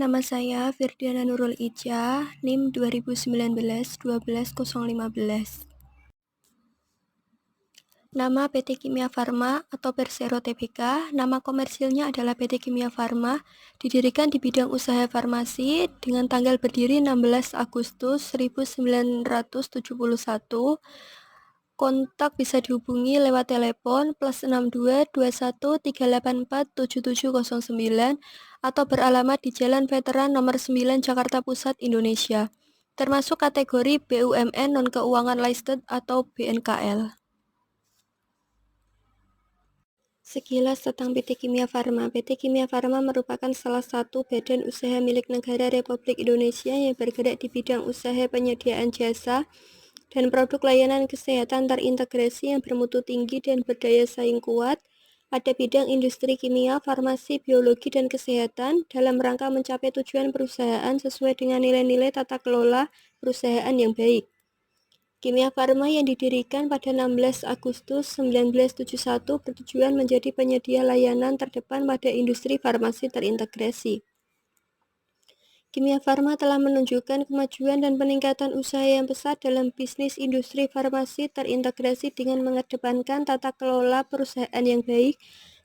Nama saya Firdiana Nurul Ija, NIM 2019-12015. Nama PT Kimia Farma atau Persero Tbk, nama komersilnya adalah PT Kimia Farma, didirikan di bidang usaha farmasi dengan tanggal berdiri 16 Agustus 1971. Kontak bisa dihubungi lewat telepon +62 21 384 7709 atau beralamat di Jalan Veteran nomor 9 Jakarta Pusat, Indonesia. Termasuk kategori BUMN non-keuangan listed atau BNKL. Sekilas tentang PT Kimia Farma. PT Kimia Farma merupakan salah satu badan usaha milik negara Republik Indonesia yang bergerak di bidang usaha penyediaan jasa dan produk layanan kesehatan terintegrasi yang bermutu tinggi dan berdaya saing kuat pada bidang industri kimia, farmasi, biologi, dan kesehatan dalam rangka mencapai tujuan perusahaan sesuai dengan nilai-nilai tata kelola perusahaan yang baik. Kimia Farma yang didirikan pada 16 Agustus 1971 bertujuan menjadi penyedia layanan terdepan pada industri farmasi terintegrasi. Kimia Farma telah menunjukkan kemajuan dan peningkatan usaha yang pesat dalam bisnis industri farmasi terintegrasi dengan mengedepankan tata kelola perusahaan yang baik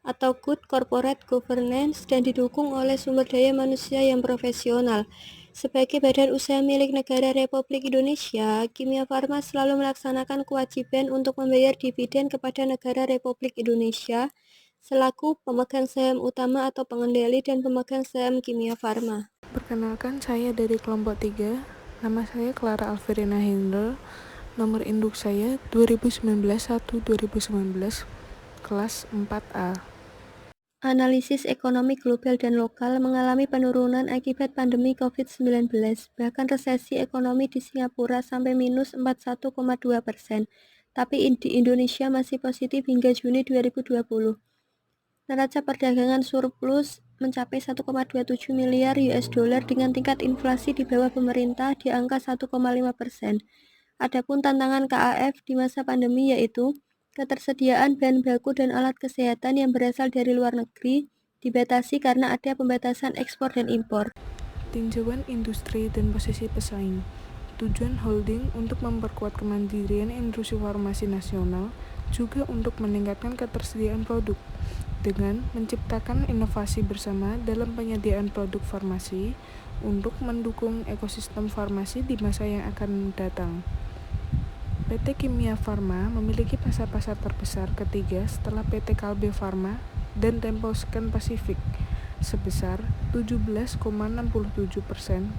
atau good corporate governance dan didukung oleh sumber daya manusia yang profesional. Sebagai badan usaha milik negara Republik Indonesia, Kimia Farma selalu melaksanakan kewajiban untuk membayar dividen kepada negara Republik Indonesia selaku pemegang saham utama atau pengendali dan pemegang saham Kimia Farma. Perkenalkan, saya dari kelompok 3. Nama saya Clara Alverina Hendel. Nomor induk saya 2019-1-2019, kelas 4A. Analisis ekonomi global dan lokal mengalami penurunan akibat pandemi COVID-19, bahkan resesi ekonomi di Singapura sampai minus 41,2%, tapi di Indonesia masih positif hingga Juni 2020. Neraca perdagangan surplus mencapai 1,27 miliar US dollar dengan tingkat inflasi di bawah pemerintah di angka 1,5%. Adapun tantangan KAF di masa pandemi yaitu ketersediaan bahan baku dan alat kesehatan yang berasal dari luar negeri dibatasi karena ada pembatasan ekspor dan impor. Tinjauan industri dan posisi pesaing. Tujuan holding untuk memperkuat kemandirian industri farmasi nasional, juga untuk meningkatkan ketersediaan produk dengan menciptakan inovasi bersama dalam penyediaan produk farmasi untuk mendukung ekosistem farmasi di masa yang akan datang. PT Kimia Farma memiliki pasar terbesar ketiga setelah PT Kalbe Farma dan Temposcan Pacific sebesar 17,67%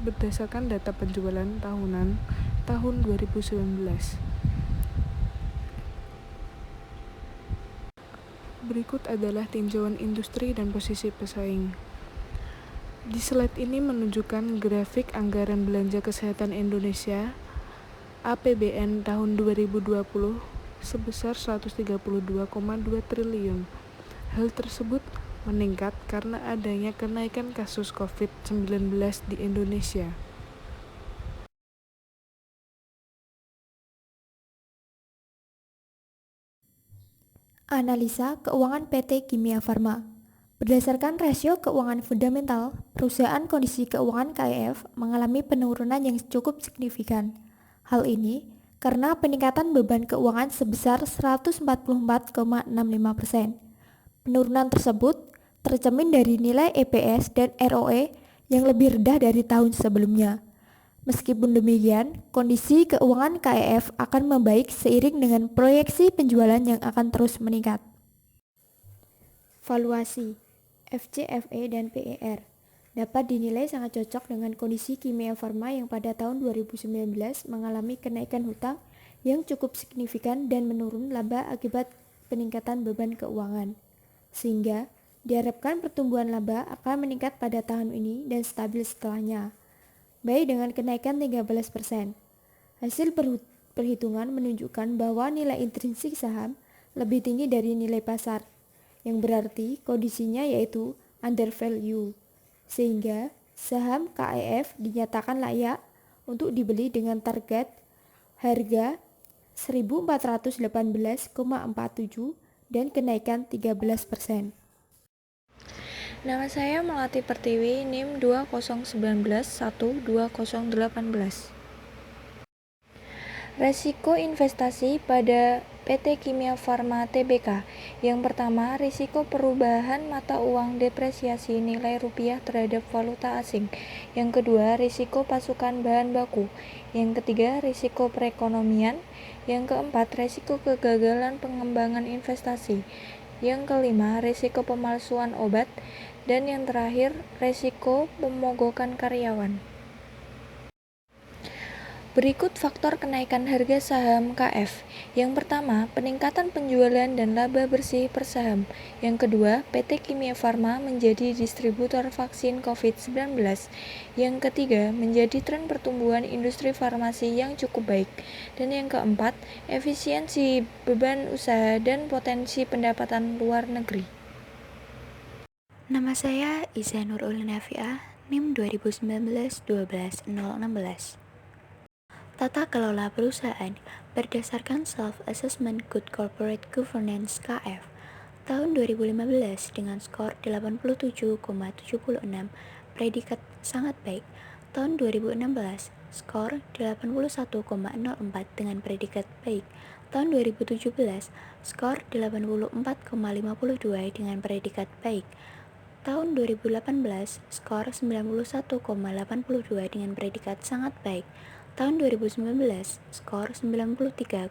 berdasarkan data penjualan tahunan tahun 2019. Berikut adalah tinjauan industri dan posisi pesaing. Di slide ini menunjukkan grafik anggaran belanja kesehatan Indonesia APBN tahun 2020 sebesar 132,2 triliun. Hal tersebut meningkat karena adanya kenaikan kasus COVID-19 di Indonesia. Analisa keuangan PT Kimia Farma. Berdasarkan rasio keuangan fundamental, perusahaan kondisi keuangan KEF mengalami penurunan yang cukup signifikan. Hal ini karena peningkatan beban keuangan sebesar 144,65%. Penurunan tersebut tercermin dari nilai EPS dan ROE yang lebih rendah dari tahun sebelumnya. Meskipun demikian, kondisi keuangan KEF akan membaik seiring dengan proyeksi penjualan yang akan terus meningkat. Valuasi FCFE dan PER dapat dinilai sangat cocok dengan kondisi Kimia Farma yang pada tahun 2019 mengalami kenaikan hutang yang cukup signifikan dan menurun laba akibat peningkatan beban keuangan. Sehingga diharapkan pertumbuhan laba akan meningkat pada tahun ini dan stabil setelahnya, baik dengan kenaikan 13%. Hasil perhitungan menunjukkan bahwa nilai intrinsik saham lebih tinggi dari nilai pasar, yang berarti kondisinya yaitu undervalue, sehingga saham KEF dinyatakan layak untuk dibeli dengan target harga 1418,47 dan kenaikan 13%. Nama saya Melati Pertiwi, NIM 2019122018. Resiko investasi pada PT Kimia Farma Tbk. Yang pertama, risiko perubahan mata uang depresiasi nilai rupiah terhadap valuta asing. Yang kedua, risiko pasokan bahan baku. Yang ketiga, risiko perekonomian. Yang keempat, risiko kegagalan pengembangan investasi. Yang kelima, risiko pemalsuan obat. Dan yang terakhir, risiko pemogokan karyawan. Berikut faktor kenaikan harga saham KF. Yang pertama, peningkatan penjualan dan laba bersih per saham. Yang kedua, PT Kimia Farma menjadi distributor vaksin COVID-19. Yang ketiga, menjadi tren pertumbuhan industri farmasi yang cukup baik. Dan yang keempat, efisiensi beban usaha dan potensi pendapatan luar negeri. Nama saya Iza Nurul Nafiah, NIM 2019-12-016. Tata kelola perusahaan berdasarkan Self-Assessment Good Corporate Governance KF tahun 2015 dengan skor 87,76, predikat sangat baik. Tahun 2016, skor 81,04 dengan predikat baik. Tahun 2017, skor 84,52 dengan predikat baik. Tahun 2018, skor 91,82 dengan predikat sangat baik. Tahun 2019, skor 93,09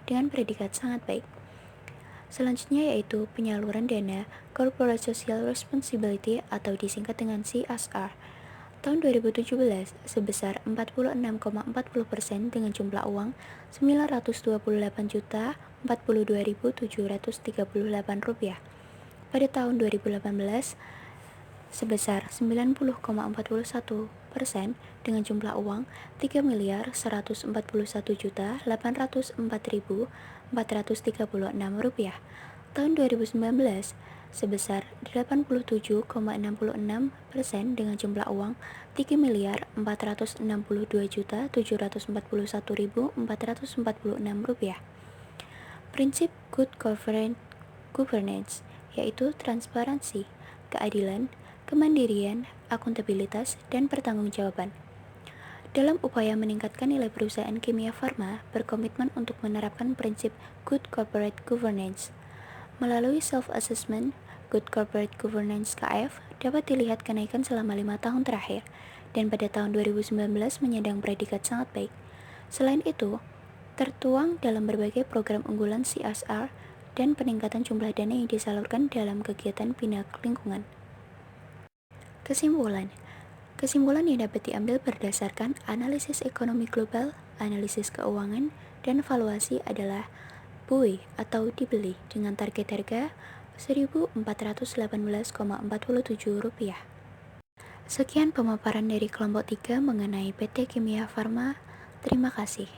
dengan predikat sangat baik. Selanjutnya yaitu penyaluran dana Corporate Social Responsibility atau disingkat dengan CSR. Tahun 2017 sebesar 46,40% dengan jumlah uang Rp928.042.738. Pada tahun 2018 sebesar 90,41% dengan jumlah uang Rp3.141.804.436. Tahun 2019 sebesar 87,66% dengan jumlah uang Rp3.462.741.446. Prinsip Good Corporate Governance yaitu transparansi, keadilan, kemandirian, akuntabilitas, dan pertanggungjawaban. Dalam upaya meningkatkan nilai perusahaan Kimia Farma berkomitmen untuk menerapkan prinsip Good Corporate Governance. Melalui self-assessment Good Corporate Governance KF dapat dilihat kenaikan selama 5 tahun terakhir, dan pada tahun 2019 menyandang predikat sangat baik. Selain itu, tertuang dalam berbagai program unggulan CSR dan peningkatan jumlah dana yang disalurkan dalam kegiatan bina lingkungan. Kesimpulan yang dapat diambil berdasarkan analisis ekonomi global, analisis keuangan, dan valuasi adalah buy atau dibeli dengan target harga Rp1.418,47. Sekian pemaparan dari kelompok 3 mengenai PT Kimia Farma. Terima kasih.